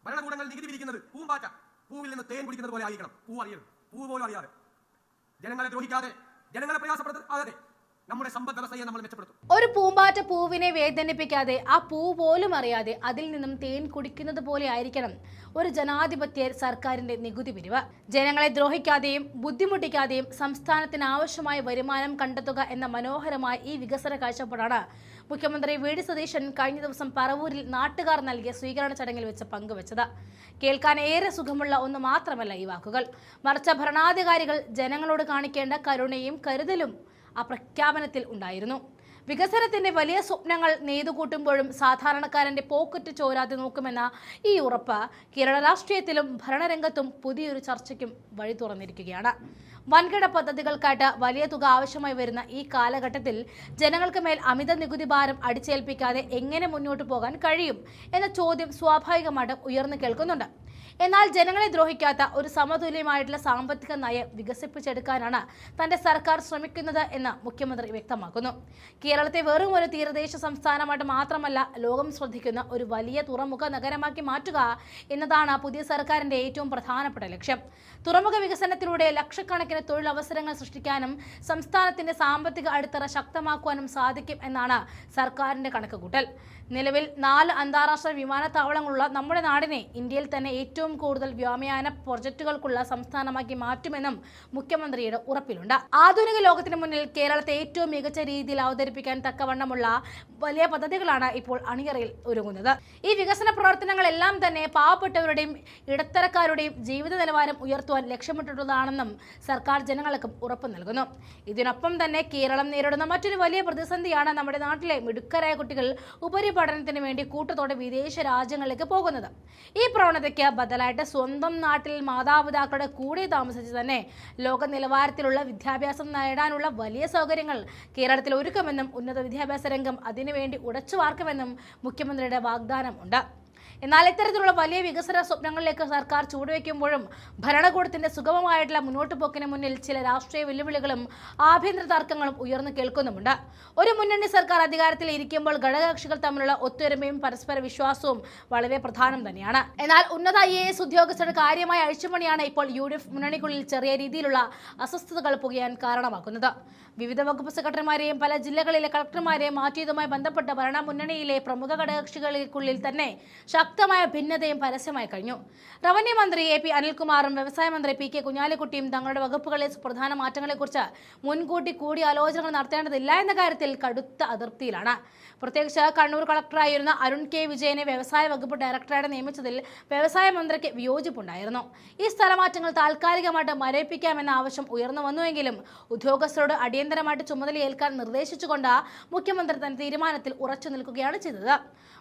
ഭരണകൂടങ്ങൾ നികുതി പിരിക്കുന്നത് പൂമ്പാറ്റ പൂവിൽ നിന്ന് തേൻ കുടിക്കുന്നത് പോലെ ആയിരിക്കണം. പൂ പോലും അറിയാതെ ജനങ്ങളെ ദ്രോഹിക്കാതെ ജനങ്ങളെ പ്രയാസപ്പെടുത്താതെ നമ്മുടെ സമ്പദ് വ്യവസ്ഥയെ നമ്മൾ മെച്ചപ്പെടുത്തും. ഒരു പൂമ്പാറ്റ പൂവിനെ വേദനിപ്പിക്കാതെ ആ പൂ പോലും അറിയാതെ അതിൽ നിന്നും തേൻ കുടിക്കുന്നത് പോലെ ആയിരിക്കണം ഒരു ജനാധിപത്യ സർക്കാരിന്റെ നികുതി പിരിവ്. ജനങ്ങളെ ദ്രോഹിക്കാതെയും ബുദ്ധിമുട്ടിക്കാതെയും സംസ്ഥാനത്തിന് ആവശ്യമായ വരുമാനം കണ്ടെത്തുക എന്ന മനോഹരമായ ഈ വികസന കാഴ്ചപ്പാടാണ് മുഖ്യമന്ത്രി വി.ഡി. സതീശൻ കഴിഞ്ഞ ദിവസം പറവൂരിൽ നാട്ടുകാർ നൽകിയ സ്വീകരണ ചടങ്ങിൽ വെച്ച് പങ്കുവച്ചത്. കേൾക്കാൻ ഏറെ സുഖമുള്ള ഒന്ന് മാത്രമല്ല ഈ വാക്കുകൾ, മറിച്ച് ഭരണാധികാരികൾ ജനങ്ങളോട് കാണിക്കേണ്ട കരുണയും കരുതലും ആ പ്രഖ്യാപനത്തിൽ ഉണ്ടായിരുന്നു. വികസനത്തിന്റെ വലിയ സ്വപ്നങ്ങൾ നെയ്തുകൂട്ടുമ്പോഴും സാധാരണക്കാരന്റെ പോക്കറ്റ് ചോരാതെ നോക്കുമെന്ന ഈ ഉറപ്പ് കേരള രാഷ്ട്രീയത്തിലും ഭരണരംഗത്തും പുതിയൊരു ചർച്ചയ്ക്കും വഴി തുറന്നിരിക്കുകയാണ്. വൻകിട പദ്ധതികൾക്കായിട്ട് വലിയ തുക ആവശ്യമായി വരുന്ന ഈ കാലഘട്ടത്തിൽ ജനങ്ങൾക്ക് മേൽ അമിത നികുതി ഭാരം അടിച്ചേൽപ്പിക്കാതെ എങ്ങനെ മുന്നോട്ട് പോകാൻ കഴിയും എന്ന ചോദ്യം സ്വാഭാവികമായിട്ടും ഉയർന്നു കേൾക്കുന്നുണ്ട്. എന്നാൽ ജനങ്ങളെ ദ്രോഹിക്കാത്ത ഒരു സമതുല്യമായിട്ടുള്ള സാമ്പത്തിക നയം വികസിപ്പിച്ചെടുക്കാനാണ് തന്റെ സർക്കാർ ശ്രമിക്കുന്നത് എന്ന് മുഖ്യമന്ത്രി വ്യക്തമാക്കുന്നു. കേരളത്തെ വെറും ഒരു തീരദേശ സംസ്ഥാനമായിട്ട് മാത്രമല്ല ലോകം ശ്രദ്ധിക്കുന്ന ഒരു വലിയ തുറമുഖ നഗരമാക്കി മാറ്റുക എന്നതാണ് പുതിയ സർക്കാരിന്റെ ഏറ്റവും പ്രധാനപ്പെട്ട ലക്ഷ്യം. തുറമുഖ വികസനത്തിലൂടെ ലക്ഷക്കണക്കിന് തൊഴിലവസരങ്ങൾ സൃഷ്ടിക്കാനും സംസ്ഥാനത്തിന്റെ സാമ്പത്തിക അടിത്തറ ശക്തമാക്കുവാനും സാധിക്കും എന്നാണ് സർക്കാരിന്റെ കണക്കുകൂട്ടൽ. നിലവിൽ 4 അന്താരാഷ്ട്ര വിമാനത്താവളങ്ങളുള്ള നമ്മുടെ നാടിനെ ഇന്ത്യയിൽ തന്നെ ഏറ്റവും കൂടുതൽ വ്യോമയാന പ്രൊജക്ടുകൾക്കുള്ള സംസ്ഥാനമാക്കി മാറ്റുമെന്നും മുഖ്യമന്ത്രിയുടെ ഉറപ്പിലുണ്ട്. ആധുനിക ലോകത്തിന് മുന്നിൽ കേരളത്തെ ഏറ്റവും മികച്ച രീതിയിൽ അവതരിപ്പിക്കാൻ തക്കവണ്ണമുള്ള വലിയ പദ്ധതികളാണ് ഇപ്പോൾ അണിയറയിൽ ഒരുങ്ങുന്നത്. ഈ വികസന പ്രവർത്തനങ്ങളെല്ലാം തന്നെ പാവപ്പെട്ടവരുടെയും ഇടത്തരക്കാരുടെയും ജീവിത നിലവാരം ഉയർത്തുവാൻ ലക്ഷ്യമിട്ടിട്ടുള്ളതാണെന്നും സർക്കാർ ജനങ്ങൾക്കും ഉറപ്പ് നൽകുന്നു. ഇതിനൊപ്പം തന്നെ കേരളം നേരിടുന്ന മറ്റൊരു വലിയ പ്രതിസന്ധിയാണ് നമ്മുടെ നാട്ടിലെ മിടുക്കരായ കുട്ടികൾ ഉപരിപഠനത്തിന് വേണ്ടി കൂട്ടത്തോടെ വിദേശ രാജ്യങ്ങളിലേക്ക് പോകുന്നത്. ഈ പ്രവണതയ്ക്ക് ബദലായിട്ട് സ്വന്തം നാട്ടിൽ മാതാപിതാക്കളുടെ കൂടെ താമസിച്ച് തന്നെ ലോക നിലവാരത്തിലുള്ള വിദ്യാഭ്യാസം നേടാനുള്ള വലിയ സൗകര്യങ്ങൾ കേരളത്തിൽ ഒരുക്കുമെന്നും ഉന്നത വിദ്യാഭ്യാസ രംഗം അതിനുവേണ്ടി ഉടച്ചുവാർക്കുമെന്നും മുഖ്യമന്ത്രിയുടെ വാഗ്ദാനം ഉണ്ട്. എന്നാൽ ഇത്തരത്തിലുള്ള വലിയ വികസന സ്വപ്നങ്ങളിലേക്ക് സർക്കാർ ചൂടുവെക്കുമ്പോഴും ഭരണകൂടത്തിന്റെ സുഗമമായിട്ടുള്ള മുന്നോട്ട് പോക്കിന് മുന്നിൽ ചില രാഷ്ട്രീയ വെല്ലുവിളികളും ആഭ്യന്തര തർക്കങ്ങളും ഉയർന്നു കേൾക്കുന്നുമുണ്ട്. ഒരു മുന്നണി സർക്കാർ അധികാരത്തിൽ ഇരിക്കുമ്പോൾ ഘടകകക്ഷികൾ തമ്മിലുള്ള ഒത്തൊരുമയും പരസ്പര വിശ്വാസവും വളരെ പ്രധാനം തന്നെയാണ്. എന്നാൽ ഉന്നത IAS ഉദ്യോഗസ്ഥരുടെ കാര്യമായ അഴിച്ചുപണിയാണ് ഇപ്പോൾ UDF മുന്നണിക്കുള്ളിൽ ചെറിയ രീതിയിലുള്ള അസ്വസ്ഥതകൾ പുകയാൻ കാരണമാക്കുന്നത്. വിവിധ വകുപ്പ് സെക്രട്ടറിമാരെയും പല ജില്ലകളിലെ കളക്ടർമാരെയും മാറ്റിയതുമായി ബന്ധപ്പെട്ട ഭരണ മുന്നണിയിലെ പ്രമുഖ ഘടകകക്ഷികൾക്കുള്ളിൽ തന്നെ ശക്തമായ ഭിന്നതയും പരസ്യമായി കഴിഞ്ഞു. റവന്യൂ മന്ത്രി AP അനിൽകുമാറും വ്യവസായ മന്ത്രി PK കുഞ്ഞാലിക്കുട്ടിയും തങ്ങളുടെ വകുപ്പുകളിലെ സുപ്രധാന മാറ്റങ്ങളെക്കുറിച്ച് മുൻകൂട്ടി കൂടിയാലോചനകൾ നടത്തേണ്ടതില്ല എന്ന കാര്യത്തിൽ കടുത്ത അതൃപ്തിയിലാണ്. പ്രത്യേകിച്ച് കണ്ണൂർ കളക്ടറായിരുന്ന അരുൺ K. വിജയനെ വ്യവസായ വകുപ്പ് ഡയറക്ടറായിട്ട് നിയമിച്ചതിൽ വ്യവസായ മന്ത്രിക്ക് വിയോജിപ്പുണ്ടായിരുന്നു. ഈ സ്ഥലമാറ്റങ്ങൾ താൽക്കാലികമായിട്ട് മരവിപ്പിക്കാമെന്ന ആവശ്യം ഉയർന്നു വന്നുവെങ്കിലും ഉദ്യോഗസ്ഥരോട് അടിയന്തരമായിട്ട് ചുമതലയേൽക്കാൻ നിർദ്ദേശിച്ചുകൊണ്ട് മുഖ്യമന്ത്രി തന്റെ തീരുമാനത്തിൽ ഉറച്ചു നിൽക്കുകയാണ് ചെയ്തത്.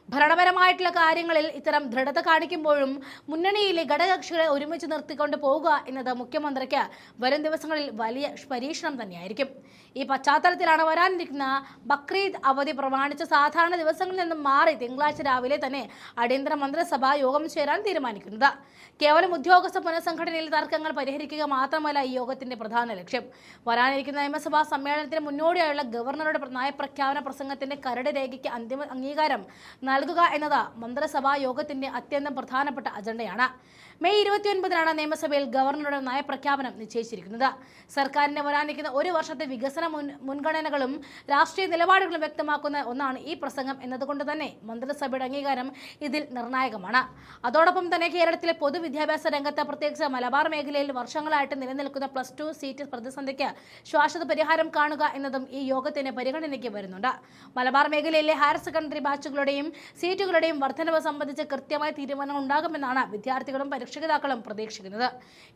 ഭരണപരമായിട്ടുള്ള കാര്യങ്ങളിൽ ഇത്തരം ദൃഢത കാണിക്കുമ്പോഴും മുന്നണിയിലെ ഘടകകക്ഷികളെ ഒരുമിച്ച് നിർത്തിക്കൊണ്ട് പോകുക എന്നത് മുഖ്യമന്ത്രിക്ക് വരും ദിവസങ്ങളിൽ വലിയ പരീക്ഷണം തന്നെയായിരിക്കും. ഈ പശ്ചാത്തലത്തിലാണ് വരാനിരിക്കുന്ന ബക്രീദ് അവധി പ്രമാണിച്ച് സാധാരണ ദിവസങ്ങളിൽ നിന്നും മാറി തിങ്കളാഴ്ച രാവിലെ തന്നെ അടിയന്തര മന്ത്രിസഭാ യോഗം ചേരാൻ തീരുമാനിക്കുന്നത്. കേവലം ഉദ്യോഗസ്ഥ പുനഃസംഘടനയിൽ തർക്കങ്ങൾ പരിഹരിക്കുക മാത്രമല്ല ഈ യോഗത്തിന്റെ പ്രധാന ലക്ഷ്യം. വരാനിരിക്കുന്ന നിയമസഭാ സമ്മേളനത്തിന് മുന്നോടിയായുള്ള ഗവർണറുടെ നയപ്രഖ്യാപന പ്രസംഗത്തിന്റെ കരട് രേഖയ്ക്ക് അന്തിമ അംഗീകാരം നൽകുക എന്നത് മന്ത്രിസഭാ യോഗത്തിന്റെ അത്യന്തം പ്രധാനപ്പെട്ട അജണ്ടയാണ്. മെയ് 29-നാണ് നിയമസഭയിൽ ഗവർണറുടെ നയപ്രഖ്യാപനം നിശ്ചയിച്ചിരിക്കുന്നത്. സർക്കാരിന്റെ വരാനിരിക്കുന്ന ഒരു വർഷത്തെ വികസന മുൻഗണനകളും രാഷ്ട്രീയ നിലപാടുകളും വ്യക്തമാക്കുന്ന ഒന്നാണ് ഈ പ്രസംഗം എന്നതുകൊണ്ട് തന്നെ മന്ത്രിസഭയുടെ അംഗീകാരം ഇതിൽ നിർണായകമാണ്. അതോടൊപ്പം തന്നെ കേരളത്തിലെ പൊതുവിദ്യാഭ്യാസ രംഗത്ത് പ്രത്യേകിച്ച് മലബാർ മേഖലയിൽ വർഷങ്ങളായിട്ട് നിലനിൽക്കുന്ന +2 സീറ്റ് പ്രതിസന്ധിക്ക് ശാശ്വത പരിഹാരം കാണുക എന്നതും ഈ യോഗത്തിന് പരിഗണനയ്ക്ക് വരുന്നുണ്ട്. മലബാർ മേഖലയിലെ ഹയർ സെക്കൻഡറി ബാച്ചുകളുടെയും സീറ്റുകളുടെയും വർധനവ് സംബന്ധിച്ച് കൃത്യമായ തീരുമാനം ഉണ്ടാകുമെന്നാണ് വിദ്യാർത്ഥികളും രക്ഷിതാക്കളും പ്രതീക്ഷിക്കുന്നത്.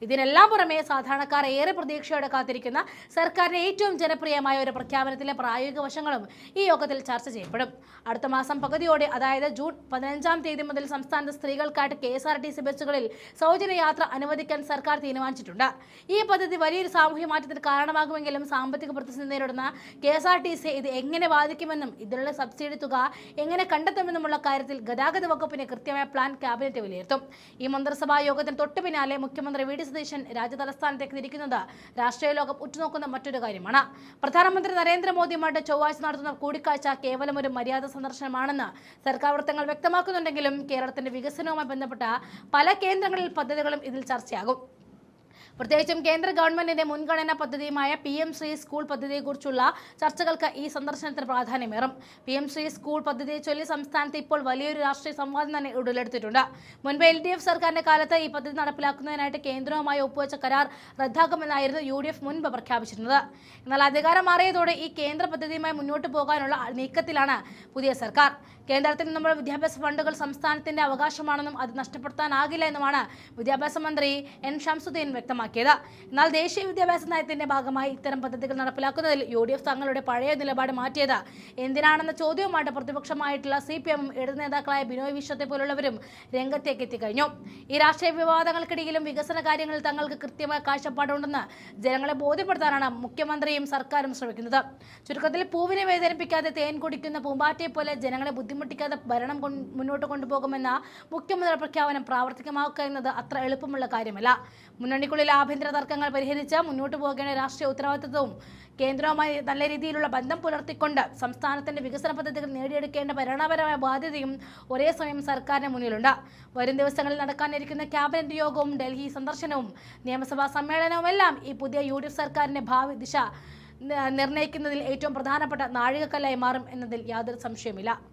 ഇതിനെല്ലാം പുറമെ സാധാരണക്കാർ ഏറെ പ്രതീക്ഷയോടെ കാത്തിരിക്കുന്ന സർക്കാരിന്റെ ഏറ്റവും ജനപ്രിയമായ ഒരു പ്രഖ്യാപനത്തിലെ പ്രായോഗിക വശങ്ങളും ഈ യോഗത്തിൽ ചർച്ച ചെയ്യപ്പെടും. അടുത്ത മാസം പകുതിയോടെ, അതായത് ജൂൺ 15-ാം തീയതി മുതൽ സംസ്ഥാനത്ത് സ്ത്രീകൾക്കായിട്ട് KSRTC ബസ്സുകളിൽ സൗജന്യ യാത്ര അനുവദിക്കാൻ സർക്കാർ തീരുമാനിച്ചിട്ടുണ്ട്. ഈ പദ്ധതി വലിയൊരു സാമൂഹ്യ മാറ്റത്തിന് കാരണമാകുമെങ്കിലും സാമ്പത്തിക പ്രതിസന്ധി നേരിടുന്ന KSRTC ഇത് എങ്ങനെ ബാധിക്കുമെന്നും ഇതിലുള്ള സബ്സിഡി തുക എങ്ങനെ കണ്ടെത്തുമെന്നും എന്നുമുള്ള കാര്യത്തിൽ ഗതാഗത വകുപ്പിന് കൃത്യമായ പ്ലാൻ ക്യാബിനറ്റ് വിലയിരുത്തും. ഈ മന്ത്രിസഭാ യോഗത്തിന് തൊട്ടു പിന്നാലെ മുഖ്യമന്ത്രി വി ഡി സതീശൻ രാജ്യതലസ്ഥാനത്തേക്ക് തിരിക്കുന്നത് രാഷ്ട്രീയ ലോകം ഉറ്റുനോക്കുന്ന മറ്റൊരു കാര്യമാണ്. പ്രധാനമന്ത്രി നരേന്ദ്രമോദിയുമായിട്ട് ചൊവ്വാഴ്ച നടത്തുന്ന കൂടിക്കാഴ്ച കേവലം ഒരു മര്യാദ സന്ദർശനമാണെന്ന് സർക്കാർ വൃത്തങ്ങൾ വ്യക്തമാക്കുന്നുണ്ടെങ്കിലും കേരളത്തിന്റെ വികസനവുമായി ബന്ധപ്പെട്ട പല കേന്ദ്രങ്ങളിൽ പദ്ധതികളും ഇതിൽ ചർച്ചയാകും. പ്രത്യേകിച്ചും കേന്ദ്ര ഗവൺമെന്റിന്റെ മുൻഗണനാ പദ്ധതിയുമായ PM ശ്രീ സ്കൂൾ പദ്ധതിയെക്കുറിച്ചുള്ള ചർച്ചകൾക്ക് ഈ സന്ദർശനത്തിന് പ്രാധാന്യമേറും. PM ശ്രീ സ്കൂൾ പദ്ധതിയെ ചൊല്ലി സംസ്ഥാനത്ത് ഇപ്പോൾ വലിയൊരു രാഷ്ട്രീയ സംവാദം തന്നെ ഉടലെടുത്തിട്ടുണ്ട്. മുൻപ് LDF സർക്കാരിന്റെ കാലത്ത് ഈ പദ്ധതി നടപ്പിലാക്കുന്നതിനായിട്ട് കേന്ദ്രവുമായി ഒപ്പുവെച്ച കരാർ റദ്ദാക്കുമെന്നായിരുന്നു UDF മുൻപ് പ്രഖ്യാപിച്ചിരുന്നത്. എന്നാൽ അധികാരം മാറിയതോടെ ഈ കേന്ദ്ര പദ്ധതിയുമായി മുന്നോട്ട് പോകാനുള്ള നീക്കത്തിലാണ് പുതിയ സർക്കാർ. കേന്ദ്രത്തിൽ നിന്നുള്ള വിദ്യാഭ്യാസ ഫണ്ടുകൾ സംസ്ഥാനത്തിന്റെ അവകാശമാണെന്നും അത് നഷ്ടപ്പെടുത്താനാകില്ല എന്നുമാണ് വിദ്യാഭ്യാസ മന്ത്രി N ഷംസുദ്ദീൻ വ്യക്തമാക്കിയത്. എന്നാൽ ദേശീയ വിദ്യാഭ്യാസ നയത്തിന്റെ ഭാഗമായി ഇത്തരം പദ്ധതികൾ നടപ്പിലാക്കുന്നതിൽ UDF തങ്ങളുടെ പഴയ നിലപാട് മാറ്റിയത് എന്തിനാണെന്ന ചോദ്യവുമായിട്ട് പ്രതിപക്ഷമായിട്ടുള്ള CPM ഇടതു നേതാക്കളായ ബിനോയ് വിശ്വത്തെ പോലുള്ളവരും രംഗത്തേക്ക് എത്തിക്കഴിഞ്ഞു. ഈ രാഷ്ട്രീയ വിവാദങ്ങൾക്കിടയിലും വികസന കാര്യങ്ങളിൽ തങ്ങൾക്ക് കൃത്യമായ കാഴ്ചപ്പാടുണ്ടെന്ന് ജനങ്ങളെ ബോധ്യപ്പെടുത്താനാണ് മുഖ്യമന്ത്രിയും സർക്കാരും ശ്രമിക്കുന്നത്. ചുരുക്കത്തിൽ പൂവിനെ വേദനിപ്പിക്കാതെ തേൻ കുടിക്കുന്ന പൂമ്പാറ്റയെ പോലെ ജനങ്ങളെ ബുദ്ധിമുട്ടിക്കാതെ ഭരണം മുന്നോട്ട് കൊണ്ടുപോകുമെന്ന മുഖ്യമന്ത്രിയുടെ പ്രഖ്യാപനം പ്രാവർത്തികമാക്കുക എന്നത് അത്ര എളുപ്പമുള്ള കാര്യമല്ല. മുന്നണിക്കുള്ളിലെ ആഭ്യന്തര തർക്കങ്ങൾ പരിഹരിച്ച് മുന്നോട്ട് പോകേണ്ട രാഷ്ട്രീയ ഉത്തരവാദിത്വവും കേന്ദ്രവുമായി നല്ല രീതിയിലുള്ള ബന്ധം പുലർത്തിക്കൊണ്ട് സംസ്ഥാനത്തിന്റെ വികസന പദ്ധതികൾ നേടിയെടുക്കേണ്ട ഭരണപരമായ ബാധ്യതയും ഒരേ സമയം സർക്കാരിന് മുന്നിലുണ്ട്. വരും ദിവസങ്ങളിൽ നടക്കാനിരിക്കുന്ന ക്യാബിനറ്റ് യോഗവും ഡൽഹി സന്ദർശനവും നിയമസഭാ സമ്മേളനവും എല്ലാം ഈ പുതിയ UDF സർക്കാരിന്റെ ഭാവി ദിശ നിർണ്ണയിക്കുന്നതിൽ ഏറ്റവും പ്രധാനപ്പെട്ട നാഴികക്കല്ലായി മാറും എന്നതിൽ യാതൊരു സംശയവുമില്ല.